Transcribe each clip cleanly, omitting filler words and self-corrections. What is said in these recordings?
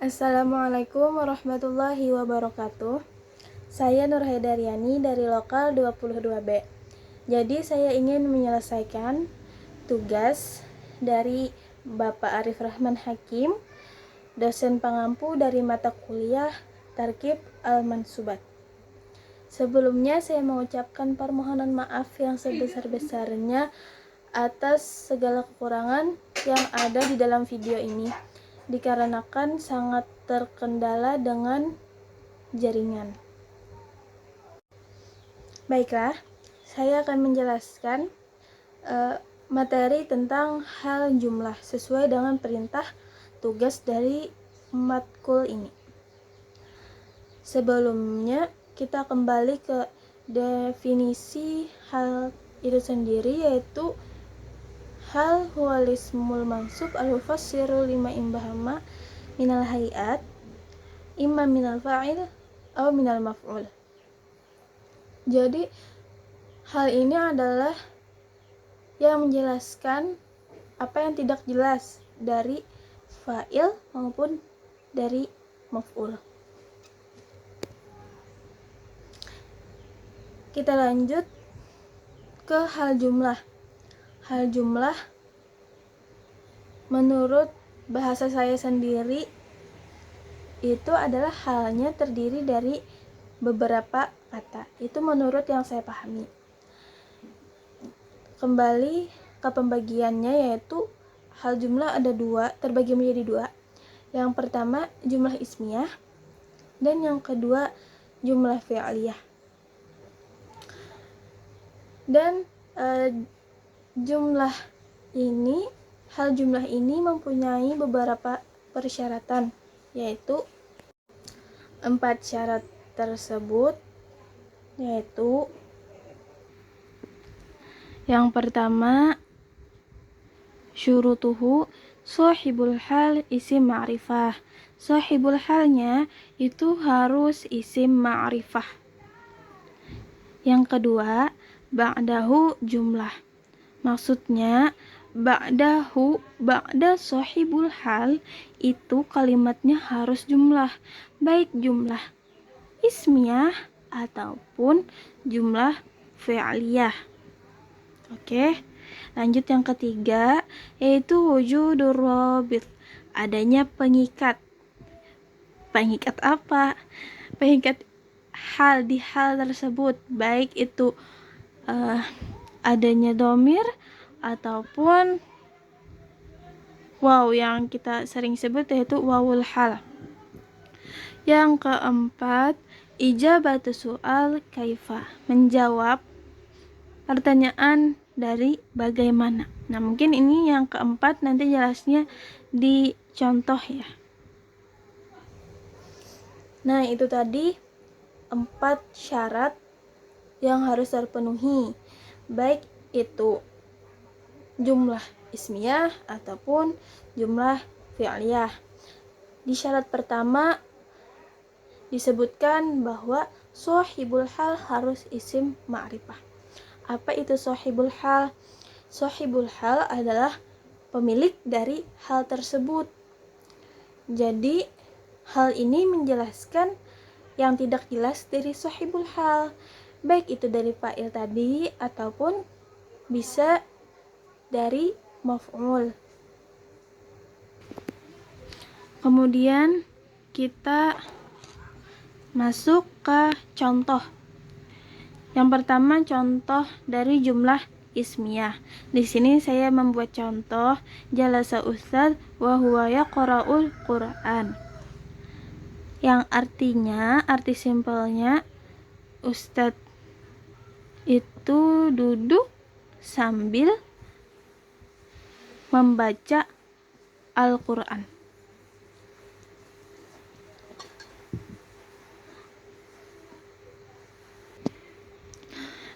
Assalamualaikum warahmatullahi wabarakatuh. Saya Nur Haidaryani dari Lokal 22B. Jadi saya ingin menyelesaikan tugas dari Bapak Arif Rahman Hakim, dosen pengampu dari mata kuliah Tarkib Al-Mansubat. Sebelumnya saya mengucapkan permohonan maaf yang sebesar-besarnya atas segala kekurangan yang ada di dalam video ini, dikarenakan sangat terkendala dengan jaringan. Baiklah, saya akan menjelaskan materi tentang hal jumlah sesuai dengan perintah tugas dari matkul ini. Sebelumnya kita kembali ke definisi hal itu sendiri, yaitu hal huwal ismul mansub al-mufassiru lima imbahama minal hayat imma minal fa'il atau minal maf'ul. Jadi hal ini adalah yang menjelaskan apa yang tidak jelas dari fa'il maupun dari maf'ul. Kita lanjut ke hal jumlah. Hal jumlah menurut bahasa saya sendiri itu adalah halnya terdiri dari beberapa kata. Itu menurut yang saya pahami. Kembali ke pembagiannya, yaitu hal jumlah ada dua, terbagi menjadi dua. Yang pertama jumlah ismiyah dan yang kedua jumlah fi'liyah. Dan hal jumlah ini mempunyai beberapa persyaratan, yaitu 4 syarat tersebut, yaitu yang pertama syurutuhu shahibul hal isim ma'rifah. Shahibul halnya itu harus isim ma'rifah. Yang kedua ba'dahu jumlah. Maksudnya ba'da shahibul hal itu kalimatnya harus jumlah, baik jumlah ismiyah ataupun jumlah fi'liyah. Oke, lanjut yang ketiga, yaitu wujudur rabit, adanya pengikat. Pengikat apa? Pengikat hal di hal tersebut, baik itu adanya domir ataupun waw yang kita sering sebut, yaitu wawul hal. Yang keempat, ijabatu soal kaifa, menjawab pertanyaan dari bagaimana. Nah, mungkin ini yang keempat, nanti jelasnya di contoh ya. Nah, itu tadi 4 syarat yang harus terpenuhi, baik itu jumlah ismiyah ataupun jumlah fi'liyah. Di syarat pertama disebutkan bahwa shahibul hal harus isim ma'rifah. Apa itu shahibul hal? Shahibul hal adalah pemilik dari hal tersebut. Jadi hal ini menjelaskan yang tidak jelas dari shahibul hal, baik itu dari fa'il tadi ataupun bisa dari maf'ul. Kemudian kita masuk ke contoh. Yang pertama contoh dari jumlah ismiyah. Di sini saya membuat contoh jalasa ustadz wa huwa yaqra'ul Qur'an. Yang artinya, arti simpelnya, ustadz itu duduk sambil membaca Al-Qur'an.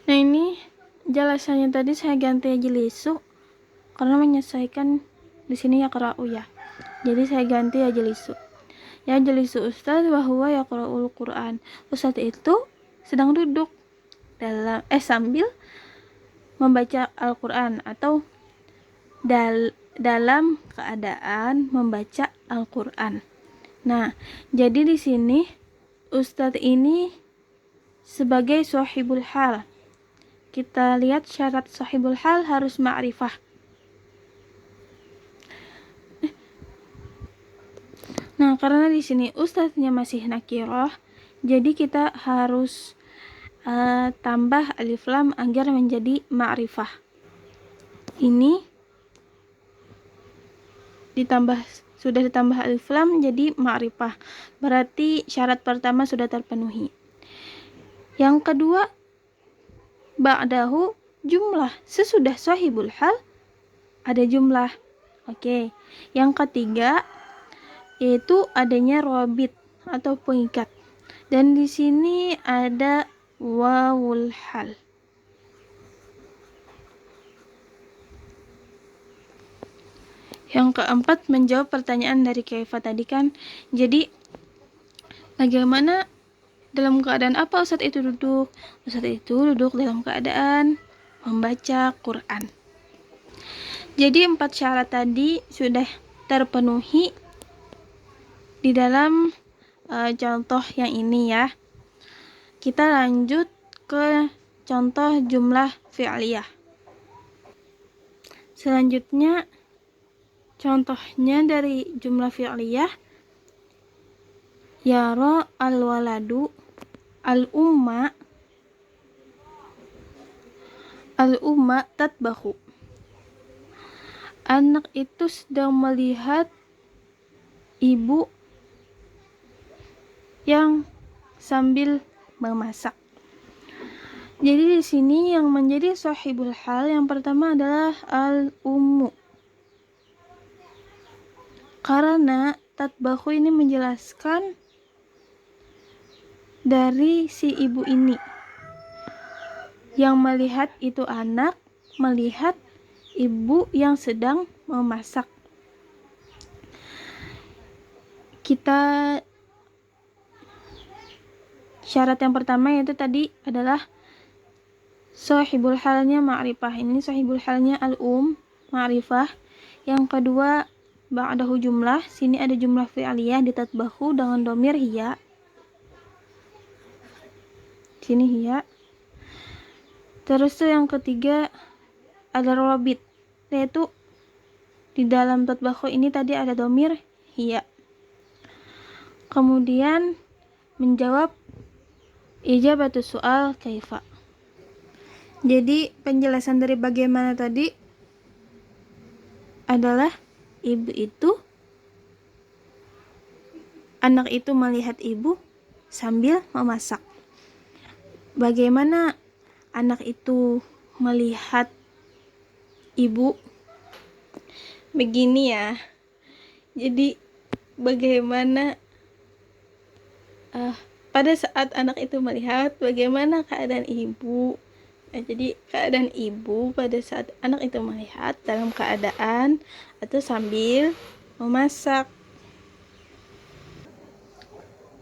Nah, ini jelasannya tadi saya ganti ajlisu karena menyesuaikan di sini yaqra'u ya. Jadi saya ganti ajlisu. Ya jalisu ustadz wa huwa yaqra'ul Qur'an. Ustadz itu sedang duduk sambil membaca Al-Qur'an atau dalam keadaan membaca Al-Qur'an. Nah, jadi di sini Ustadz ini sebagai sahibul hal. Kita lihat syarat sahibul hal harus ma'rifah. Nah, karena di sini ustadznya masih nakirah, jadi kita harus tambah alif lam agar menjadi ma'rifah. Ini sudah ditambah alif lam jadi ma'rifah. Berarti syarat pertama sudah terpenuhi. Yang kedua, ba'dahu jumlah. Sesudah sahibul hal ada jumlah. Oke. Yang ketiga yaitu adanya robit atau pengikat. Dan di sini ada wawul hal. Yang keempat, menjawab pertanyaan dari Kaifa tadi kan. Jadi, bagaimana dalam keadaan apa Ustadz itu duduk? Ustadz itu duduk dalam keadaan membaca Quran. Jadi 4 syarat tadi sudah terpenuhi di dalam contoh yang ini ya. Kita lanjut ke contoh jumlah fi'liyah. Selanjutnya contohnya dari jumlah fi'liyah, yara al-waladu al-umma tatbahu. Anak itu sedang melihat ibu yang sambil memasak. Jadi di sini yang menjadi sahibul hal yang pertama adalah al-ummu. Karena tatbahu ini menjelaskan dari si ibu ini. Yang melihat itu anak, melihat ibu yang sedang memasak. Syarat yang pertama yaitu tadi adalah sahibul halnya ma'rifah. Ini sahibul halnya ma'rifah. Yang kedua, ba'dahu jumlah. Sini ada jumlah fi'liyah ditatbahu dengan domir hiya. Sini hiya. Terus tuh yang ketiga ada robit, yaitu di dalam tatbahu ini tadi ada domir hiya. Kemudian menjawab ijabatu soal kaifa. Jadi penjelasan dari bagaimana tadi adalah anak itu melihat ibu sambil memasak. Bagaimana anak itu melihat ibu? Begini ya. Jadi bagaimana pada saat anak itu melihat bagaimana keadaan ibu. Jadi keadaan ibu pada saat anak itu melihat dalam keadaan atau sambil memasak.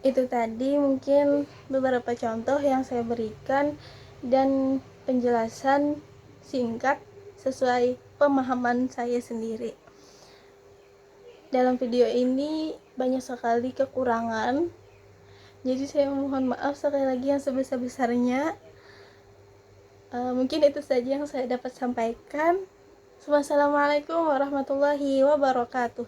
Itu tadi mungkin beberapa contoh yang saya berikan dan penjelasan singkat sesuai pemahaman saya sendiri. Dalam video ini banyak sekali kekurangan, jadi saya mohon maaf sekali lagi yang sebesar-besarnya. Mungkin itu saja yang saya dapat sampaikan. Wassalamualaikum warahmatullahi wabarakatuh.